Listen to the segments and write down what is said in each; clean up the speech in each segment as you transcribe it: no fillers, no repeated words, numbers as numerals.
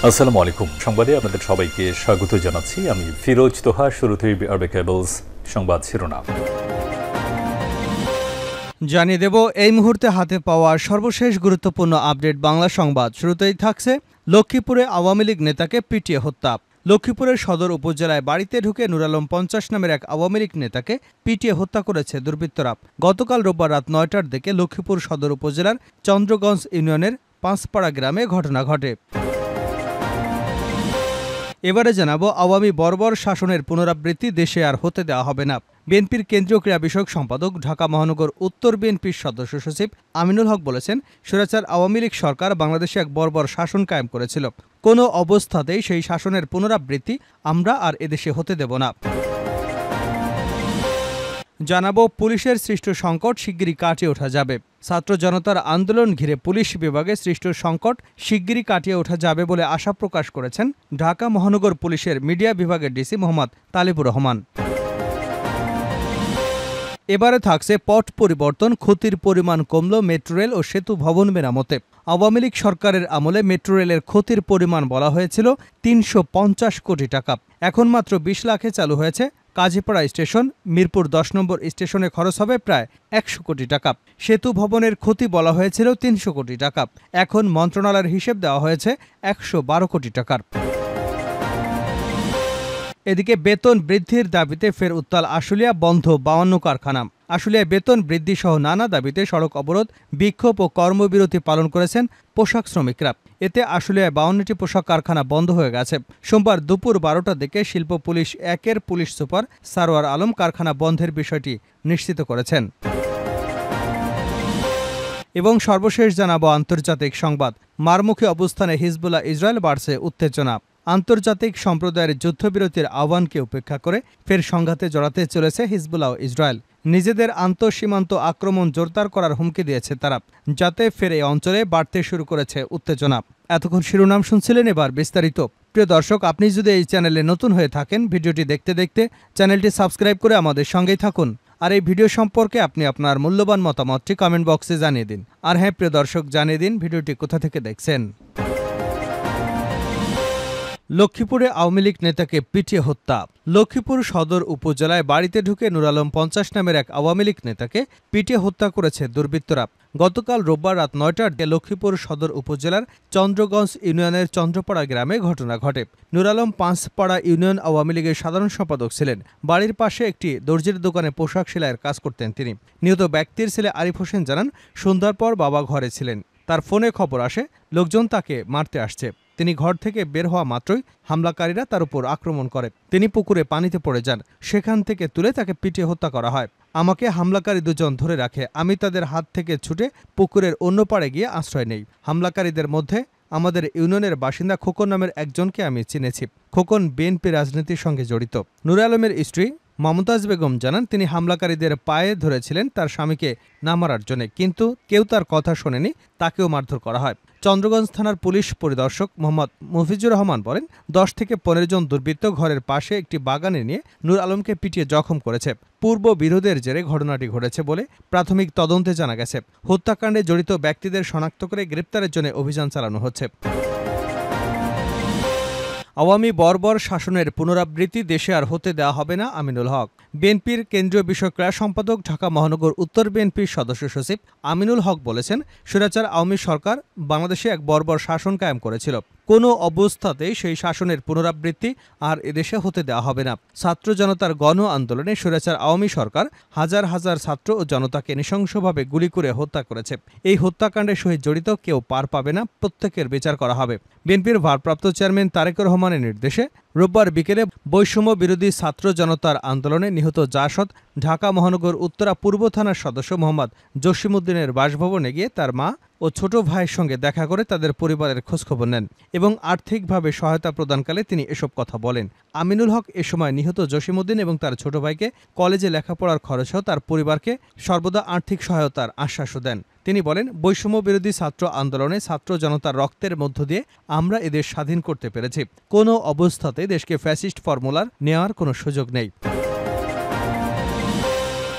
আসসালামু আলাইকুম। সংবাদে আপনাদের সবাইকে স্বাগত জানাচ্ছি। আমি ফিরোজ তোহা। শুরুতেই আরবে কেবলস সংবাদ শিরোনাম জানিয়ে দেব এই মুহূর্তে হাতে পাওয়া সর্বশেষ গুরুত্বপূর্ণ আপডেট বাংলা সংবাদ। শুরুতেই থাকছে লক্ষ্মীপুরে আওয়ামী লীগ নেতাকে পিটিয়ে হত্যা। লক্ষ্মীপুরের সদর উপজেলায় বাড়িতে ঢুকে নূর আলম ৫০ নামের এক আওয়ামী লীগ নেতাকে পিটিয়ে হত্যা করেছে দুর্বৃত্তরা। গতকাল রোববার রাত ৯টার দিকে লক্ষ্মীপুর সদর উপজেলার চন্দ্রগঞ্জ ইউনিয়নের পাঁচপাড়া গ্রামে ঘটনা ঘটে। এবারে জানাবো আওয়ামী বর্বর শাসনের পুনরাবৃত্তি দেশে আর হতে দেওয়া হবে না। বিএনপির কেন্দ্রীয় ক্রীড়া বিষয়ক সম্পাদক, ঢাকা মহানগর উত্তর বিএনপির সদস্য সচিব আমিনুল হক বলেছেন, স্বৈরাচার আওয়ামী লীগ সরকার বাংলাদেশে এক বর্বর শাসন কায়েম করেছিল। কোনো অবস্থাতেই সেই শাসনের পুনরাবৃত্তি আমরা আর এদেশে হতে দেব না। জানাবো পুলিশের সৃষ্ট সংকট শিগগিরই কাটিয়ে ওঠা যাবে। ছাত্র জনতার আন্দোলন ঘিরে পুলিশ বিভাগে সৃষ্ট সংকট শিগগিরই কাটিয়ে ওঠা যাবে বলে আশা প্রকাশ করেছেন ঢাকা মহানগর পুলিশের মিডিয়া বিভাগের ডিসি মোহাম্মদ তালিবুর রহমান। এবারে থাকছে পট পরিবর্তন, ক্ষতির পরিমাণ কমল মেট্রো রেল ও সেতু ভবন মেরামতে। আওয়ামী লীগ সরকারের আমলে মেট্রো রেলের ক্ষতির পরিমাণ বলা হয়েছিল ৩৫০ কোটি টাকা। এখন মাত্র ২০ লাখে চালু হয়েছে কাজীপাড়া স্টেশন। মিরপুর ১০ নম্বর স্টেশনে খরচ হবে প্রায় ১০০ কোটি টাকা। সেতু ভবনের ক্ষতি বলা হয়েছিল ৩০০ কোটি টাকা। এখন মন্ত্রণালয়ের হিসেব দেওয়া হয়েছে ১১২ কোটি টাকার। এদিকে বেতন বৃদ্ধির দাবিতে ফের উত্তাল আশুলিয়া, বন্ধ ৫২ কারখানা। আশুলিয়ায় বেতন বৃদ্ধি সহ নানা দাবিতে সড়ক অবরোধ, বিক্ষোভ ও কর্মবিরতি পালন করেছেন পোশাক শ্রমিকরা। এতে আশুলিয়ায় ৫২টি পোশাক কারখানা বন্ধ হয়ে গেছে। সোমবার দুপুর ১২টার দিকে শিল্প পুলিশ ১-এর পুলিশ সুপার সারোয়ার আলম কারখানা বন্ধের বিষয়টি নিশ্চিত করেছেন। এবং সর্বশেষ জানাবো আন্তর্জাতিক সংবাদ। মারমুখী অবস্থানে হিজবুল্লাহ ইসরায়েল, বাড়ছে উত্তেজনা। আন্তর্জাতিক সম্প্রদায়ের যুদ্ধবিরতির আহ্বানকে উপেক্ষা করে ফের সংঘাতে জড়াতে চলেছে হিজবুল্লাহ ও ইসরায়েল। নিজেদের আন্তঃসীমান্ত আক্রমণ জোরদার করার হুমকি দিয়েছে তারা, যাতে ফের এই অঞ্চলে বাড়তে শুরু করেছে উত্তেজনা। এতক্ষণ শিরোনাম শুনছিলেন, এবার বিস্তারিত। প্রিয় দর্শক, আপনি যদি এই চ্যানেলে নতুন হয়ে থাকেন, ভিডিওটি দেখতে দেখতে চ্যানেলটি সাবস্ক্রাইব করে আমাদের সঙ্গেই থাকুন। আর এই ভিডিও সম্পর্কে আপনি আপনার মূল্যবান মতামতটি কমেন্ট বক্সে জানিয়ে দিন। আর হ্যাঁ প্রিয় দর্শক, জানিয়ে দিন ভিডিওটি কোথা থেকে দেখছেন। লক্ষ্মীপুরে আওয়ামী লীগ নেতাকে পিটিয়ে হত্যা। লক্ষ্মীপুর সদর উপজেলায় বাড়িতে ঢুকে নূর আলম ৫০ নামের এক আওয়ামী লীগ নেতাকে পিটিয়ে হত্যা করেছে দুর্বৃত্তরা। গতকাল রোববার রাত ৯টার দিকে লক্ষ্মীপুর সদর উপজেলার চন্দ্রগঞ্জ ইউনিয়নের চন্দ্রপাড়া গ্রামে ঘটনা ঘটে। নূর আলম পাঁচপাড়া ইউনিয়ন আওয়ামী লীগের সাধারণ সম্পাদক ছিলেন। বাড়ির পাশে একটি দর্জির দোকানে পোশাক সেলাইয়ের কাজ করতেন তিনি। নিহত ব্যক্তির ছেলে আরিফ হোসেন জানান, সন্ধ্যার পর বাবা ঘরে ছিলেন। তার ফোনে খবর আসে লোকজন তাকে মারতে আসছে। তিনি ঘর থেকে বের হওয়া মাত্রই হামলাকারীরা তার উপর আক্রমণ করে। তিনি পুকুরে পানিতে পড়ে যান। সেখান থেকে তুলে তাকে পিটিয়ে হত্যা করা হয়। আমাকে হামলাকারী দুজন ধরে রাখে। আমি তাদের হাত থেকে ছুটে পুকুরের অন্য পাড়ে গিয়ে আশ্রয় নেই। হামলাকারীদের মধ্যে আমাদের ইউনিয়নের বাসিন্দা খোকন নামের একজনকে আমি চিনেছি। খোকন বিএনপি রাজনীতির সঙ্গে জড়িত। নূর আলমের স্ত্রী মমতাজ বেগম জানান, তিনি হামলাকারীদের পায়ে ধরেছিলেন তার স্বামীকে না মারার জন্য, কিন্তু কেউ তার কথা শোনেনি, তাকেও মারধর করা হয়। চন্দ্রগঞ্জ থানার পুলিশ পরিদর্শক মোহাম্মদ মফিজুর রহমান বলেন, ১০ থেকে ১৫ জন দুর্বৃত্ত ঘরের পাশে একটি বাগানে নিয়ে নূর আলমকে পিটিয়ে জখম করেছে। পূর্ব বিরোধের জেরে ঘটনাটি ঘটেছে বলে প্রাথমিক তদন্তে জানা গেছে। হত্যাকাণ্ডে জড়িত ব্যক্তিদের শনাক্ত করে গ্রেপ্তারের জন্য অভিযান চালানো হচ্ছে। আওয়ামী বর্বর শাসনের পুনরাবৃত্তি দেশে আর হতে দেওয়া হবে না, আমিনুল হক। বিএনপির কেন্দ্রীয় বিষয়ক ক্রীড়া সম্পাদক, ঢাকা মহানগর উত্তর বিএনপির সদস্য সচিব আমিনুল হক বলেছেন, স্বৈরাচার আওয়ামী সরকার বাংলাদেশে এক বর্বর শাসন কায়েম করেছিল। কোনো অবস্থাতেই সেই শাসনের পুনরাবৃত্তি আর এদেশে হতে দেওয়া হবে না। ছাত্র জনতার গণ আন্দোলনে স্বৈরাচার আওয়ামী সরকার হাজার হাজার ছাত্র ও জনতাকে নৃশংসভাবে গুলি করে হত্যা করেছে। এই হত্যাকাণ্ডের সহিত জড়িত কেউ পার পাবে না, প্রত্যেকের বিচার করা হবে। বিএনপির ভারপ্রাপ্ত চেয়ারম্যান তারেকুর রহমানের নির্দেশে রোববার বিকেলে বৈষম্য বিরোধী ছাত্র জনতার আন্দোলনে নিহত জাসদ ঢাকা মহানগর উত্তরা পূর্ব থানার সদস্য মোহাম্মদ জসিমউদ্দিনের বাসভবনে গিয়ে তার মা ও ছোট ভাইয়ের সঙ্গে দেখা করে তাদের পরিবারের খোঁজখবর নেন এবং আর্থিকভাবে সহায়তা প্রদানকালে তিনি এসব কথা বলেন। আমিনুল হক এ সময় নিহত জসিমউদ্দিন এবং তার ছোট ভাইকে কলেজে লেখাপড়ার খরচসহ তার পরিবারকে সর্বদা আর্থিক সহায়তার আশ্বাসও দেন। তিনি বলেন, বৈষম্য বিরোধী ছাত্র আন্দোলনে ছাত্র জনতার রক্তের মধ্য দিয়ে আমরা এদেশ স্বাধীন করতে পেরেছি। কোনো অবস্থাতে দেশকে ফ্যাসিস্ট ফর্মুলার নেওয়ার কোনো সুযোগ নেই।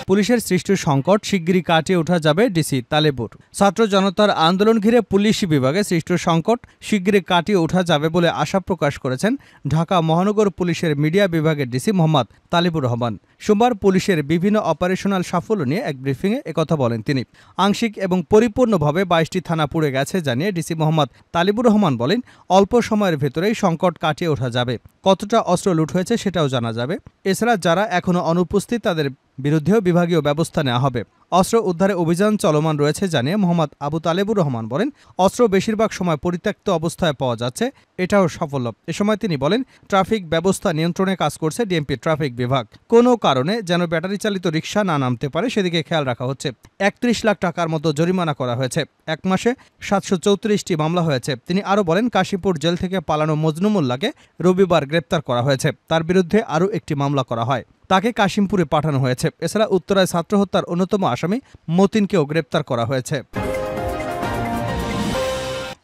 পুলিশের সৃষ্ট সংকট শিগগিরই কাটিয়ে ওঠা যাবে ডিসি তালেবুর। ছাত্র জনতার আন্দোলন ঘিরে পুলিশ বিভাগে সৃষ্ট সংকট শিগগিরই কাটিয়ে ওঠা যাবে বলে আশা প্রকাশ করেছেন ঢাকা মহানগর পুলিশের মিডিয়া বিভাগের ডিসি মোহাম্মদ তালিবুর রহমান। সোমবার পুলিশের বিভিন্ন অপারেশনাল সাফল্য নিয়ে এক ব্রিফিংয়ে একথা বলেন তিনি। আংশিক এবং পরিপূর্ণভাবে 22টি থানা পুড়ে গেছে জানিয়ে ডিসি মোহাম্মদ তালিবুর রহমান বলেন, অল্প সময়ের ভেতরেই সংকট কাটিয়ে ওঠা যাবে। কতটা অস্ত্র লুট হয়েছে সেটাও জানা যাবে। এছাড়া যারা এখনও অনুপস্থিত তাদের বিরুদ্ধেও বিভাগীয় ব্যবস্থা নেওয়া হবে। অস্ত্র উদ্ধারে অভিযান চলমান রয়েছে জানিয়ে মোহাম্মদ আবু তালেবুর রহমান বলেন, অস্ত্র বেশিরভাগ সময় পরিত্যক্ত অবস্থায় পাওয়া যাচ্ছে, এটাও সাফল্য। এ সময় তিনি বলেন, ট্রাফিক ব্যবস্থা নিয়ন্ত্রণে কাজ করছে ডিএমপি ট্রাফিক বিভাগ। কোনো কারণে যেন ব্যাটারি চালিত রিকশা না নামতে পারে সেদিকে খেয়াল রাখা হচ্ছে। 31 লাখ টাকার মতো জরিমানা করা হয়েছে। এক মাসে 734টি মামলা হয়েছে। তিনি আরও বলেন, কাশীপুর জেল থেকে পালানো মজনু মোল্লাকে রবিবার গ্রেপ্তার করা হয়েছে। তার বিরুদ্ধে আরও একটি মামলা করা হয়, তাকে কাশিমপুরে পাঠানো হয়েছে। এছাড়া উত্তরায় ছাত্র হত্যার অন্যতম আসামি মতিনকেও গ্রেপ্তার করা হয়েছে।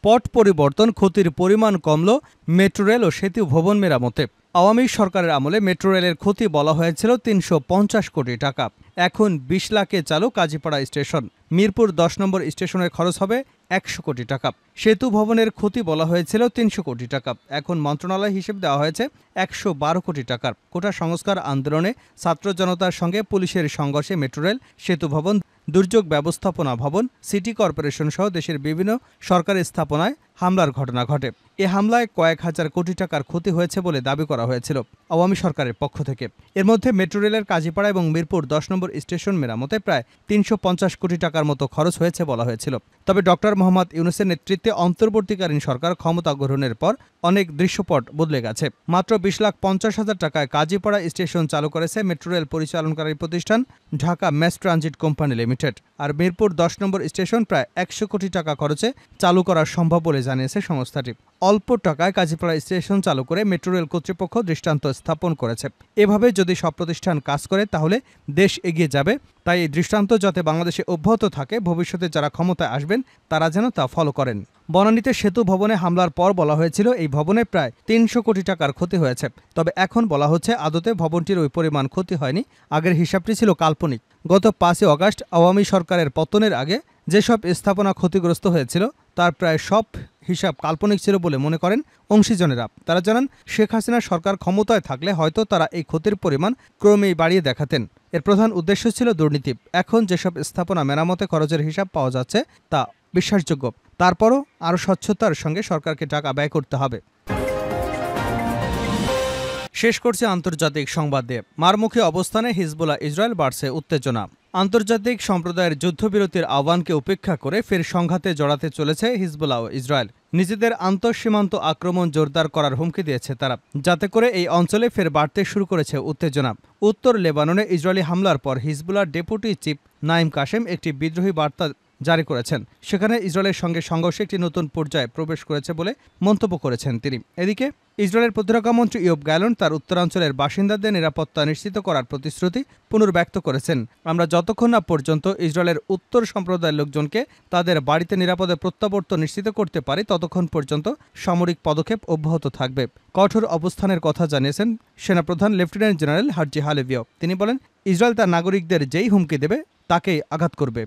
পট পরিবর্তন, ক্ষতির পরিমাণ কমল মেট্রো রেল ও সেতু ভবন মেরামতে। আওয়ামী সরকারের আমলে মেট্রো রেলের ক্ষতি বলা হয়েছিল 350 কোটি টাকা। এখন 20 লাখে চালু কাজীপাড়া স্টেশন। মিরপুর 10 নম্বর স্টেশনের খরচ হবে 100 কোটি টাকা। সেতু ভবনের ক্ষতি বলা হয়েছিল 300 কোটি টাকা। এখন মন্ত্রণালয় হিসেব দেওয়া হয়েছে 112 কোটি টাকার। কোটা সংস্কার আন্দোলনে ছাত্র জনতার সঙ্গে পুলিশের সংঘর্ষে মেট্রো রেল, সেতু ভবন, দুর্যোগ ব্যবস্থাপনা ভবন, সিটি কর্পোরেশন সহ দেশের বিভিন্ন সরকারি স্থাপনায় হামলার ঘটনা ঘটে। এ হামলায় কয়েক হাজার কোটি টাকার ক্ষতি হয়েছে বলে দাবি করা হয়েছিল আওয়ামী সরকারের পক্ষ থেকে। এর মধ্যে মেট্রো রেলের কাজীপাড়া এবং মিরপুর 10 নম্বর স্টেশন মেরামতে প্রায় 350 কোটি টাকার মতো খরচ হয়েছে বলা হয়েছিল। তবে ডক্টর মোহাম্মদ ইউনূসের নেতৃত্বে অন্তর্বর্তীকালীন সরকার ক্ষমতা গ্রহণের পর অনেক দৃশ্যপট বদলে গেছে। মাত্র 20,50,000 টাকায় কাজীপাড়া স্টেশন চালু করেছে মেট্রো রেল পরিচালনকারী প্রতিষ্ঠান Dhaka mass transit company limited. আর মিরপুর 10 নম্বর স্টেশন প্রায় 100 কোটি টাকা খরচে চালু করা সম্ভব বলে জানিয়েছে সংস্থাটি। অল্প টাকায় কাজীপাড়া স্টেশন চালু করে মেট্রো রেল কর্তৃপক্ষ দৃষ্টান্ত স্থাপন করেছে। এভাবে যদি সব প্রতিষ্ঠান কাজ করে তাহলে দেশ এগিয়ে যাবে। তাই এই দৃষ্টান্ত যাতে বাংলাদেশে অব্যাহত থাকে, ভবিষ্যতে যারা ক্ষমতায় আসবেন তারা যেন তা ফলো করেন। বনানীতে সেতু ভবনে হামলার পর বলা হয়েছিল এই ভবনে প্রায় 300 কোটি টাকার ক্ষতি হয়েছে। তবে এখন বলা হচ্ছে আদতে ভবনটির ওই পরিমাণ ক্ষতি হয়নি, আগের হিসাবটি ছিল কাল্পনিক। গত 5 আগস্ট আওয়ামী সরকারের পতনের আগে যেসব স্থাপনা ক্ষতিগ্রস্ত হয়েছিল তার প্রায় সব হিসাব কাল্পনিক ছিল বলে মনে করেন অংশীজনেরা। তারা জানান, শেখ হাসিনা সরকার ক্ষমতায় থাকলে হয়তো তারা এই ক্ষতির পরিমাণ ক্রমেই বাড়িয়ে দেখাতেন। এর প্রধান উদ্দেশ্য ছিল দুর্নীতি। এখন যেসব স্থাপনা মেরামতে খরচের হিসাব পাওয়া যাচ্ছে তা বিশ্বাসযোগ্য। তারপরও আরও স্বচ্ছতার সঙ্গে সরকারকে টাকা ব্যয় করতে হবে। শেষ করছে আন্তর্জাতিক সংবাদ দিয়ে। মারমুখী অবস্থানে হিজবুল্লাহ ইসরায়েল, বাড়ছে উত্তেজনা। আন্তর্জাতিক সম্প্রদায়ের যুদ্ধবিরতির আহ্বানকে উপেক্ষা করে ফের সংঘাতে জড়াতে চলেছে হিজবুল্লাহ ও ইসরায়েল। নিজেদের আন্তঃসীমান্ত আক্রমণ জোরদার করার হুমকি দিয়েছে তারা, যাতে করে এই অঞ্চলে ফের বাড়তে শুরু করেছে উত্তেজনা। উত্তর লেবাননে ইসরায়েলি হামলার পর হিজবুল্লাহর ডেপুটি চিফ নাইম কাশেম একটি বিদ্রোহী বার্তা জারি করেছেন। সেখানে ইসরায়েলের সঙ্গে সংঘর্ষে একটি নতুন পর্যায়ে প্রবেশ করেছে বলে মন্তব্য করেছেন তিনি। এদিকে ইসরায়েলের প্রতিরক্ষামন্ত্রী ইয়োব গ্যালন তার উত্তরাঞ্চলের বাসিন্দাদের নিরাপত্তা নিশ্চিত করার প্রতিশ্রুতি পুনর্ব্যক্ত করেছেন। আমরা যতক্ষণ না পর্যন্ত ইসরায়েলের উত্তর সম্প্রদায়ের লোকজনকে তাদের বাড়িতে নিরাপদে প্রত্যাবর্তন নিশ্চিত করতে পারি ততক্ষণ পর্যন্ত সামরিক পদক্ষেপ অব্যাহত থাকবে। কঠোর অবস্থানের কথা জানিয়েছেন সেনাপ্রধান লেফটেন্যান্ট জেনারেল হার্জি হালেভিও। তিনি বলেন, ইসরায়েল তার নাগরিকদের যেই হুমকি দেবে তাকেই আঘাত করবে।